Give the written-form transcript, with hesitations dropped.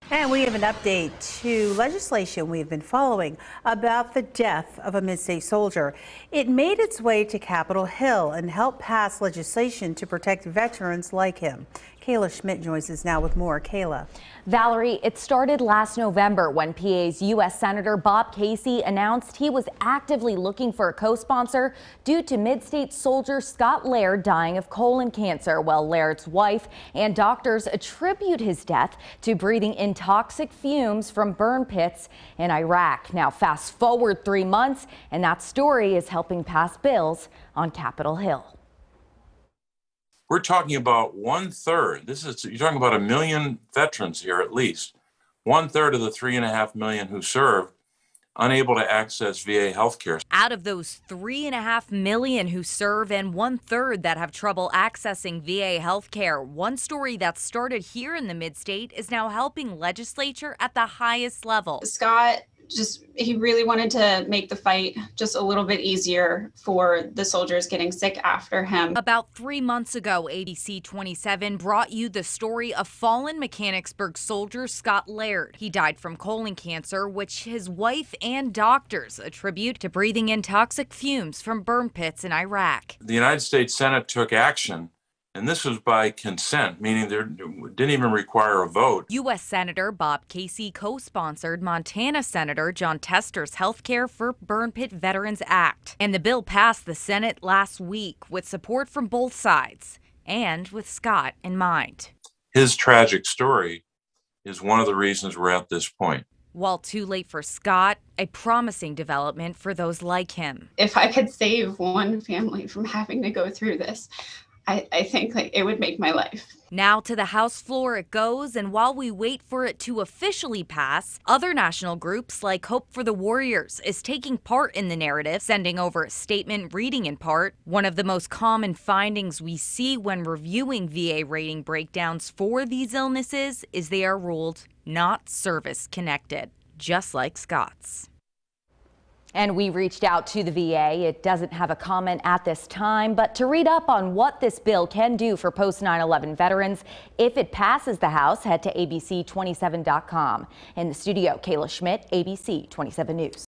And we have an update to legislation we've been following about the death of a Midstate soldier. It made its way to Capitol Hill and helped pass legislation to protect veterans like him. Kayla Schmidt joins us now with more. Kayla. Valerie, it started last November when PA's U.S. Senator Bob Casey announced he was actively looking for a co-sponsor due to Midstate soldier Scott Laird dying of colon cancer. Well, Laird's wife and doctors attribute his death to breathing in toxic fumes from burn pits in Iraq. Now, fast forward 3 months, and that story is helping pass bills on Capitol Hill. We're talking about 1/3. You're talking about 1 million veterans here, at least. 1/3 of the 3.5 million who served unable to access VA health care. Out of those 3.5 million who serve and 1/3 that have trouble accessing VA health care, one story that started here in the Midstate is now helping legislature at the highest level. Scott he really wanted to make the fight just a little bit easier for the soldiers getting sick after him. About 3 months ago, ABC 27 brought you the story of fallen Mechanicsburg soldier Scott Laird. He died from colon cancer, which his wife and doctors attribute to breathing in toxic fumes from burn pits in Iraq. The United States Senate took action, and this was by consent, meaning there didn't even require a vote. U.S. Senator Bob Casey co-sponsored Montana Senator Jon Tester's Healthcare for Burn Pit Veterans Act. And the bill passed the Senate last week with support from both sides and with Scott in mind. His tragic story is one of the reasons we're at this point. While too late for Scott, a promising development for those like him. If I could save one family from having to go through this, I think it would make my life. Now to the House floor it goes, and while we wait for it to officially pass, other national groups like Hope for the Warriors is taking part in the narrative, sending over a statement reading in part. One of the most common findings we see when reviewing VA rating breakdowns for these illnesses is they are ruled not service-connected, just like Scott's. And we reached out to the VA. It doesn't have a comment at this time, but to read up on what this bill can do for post 9/11 veterans, if it passes the House, head to abc27.com. In the studio, Kayla Schmidt, ABC 27 News.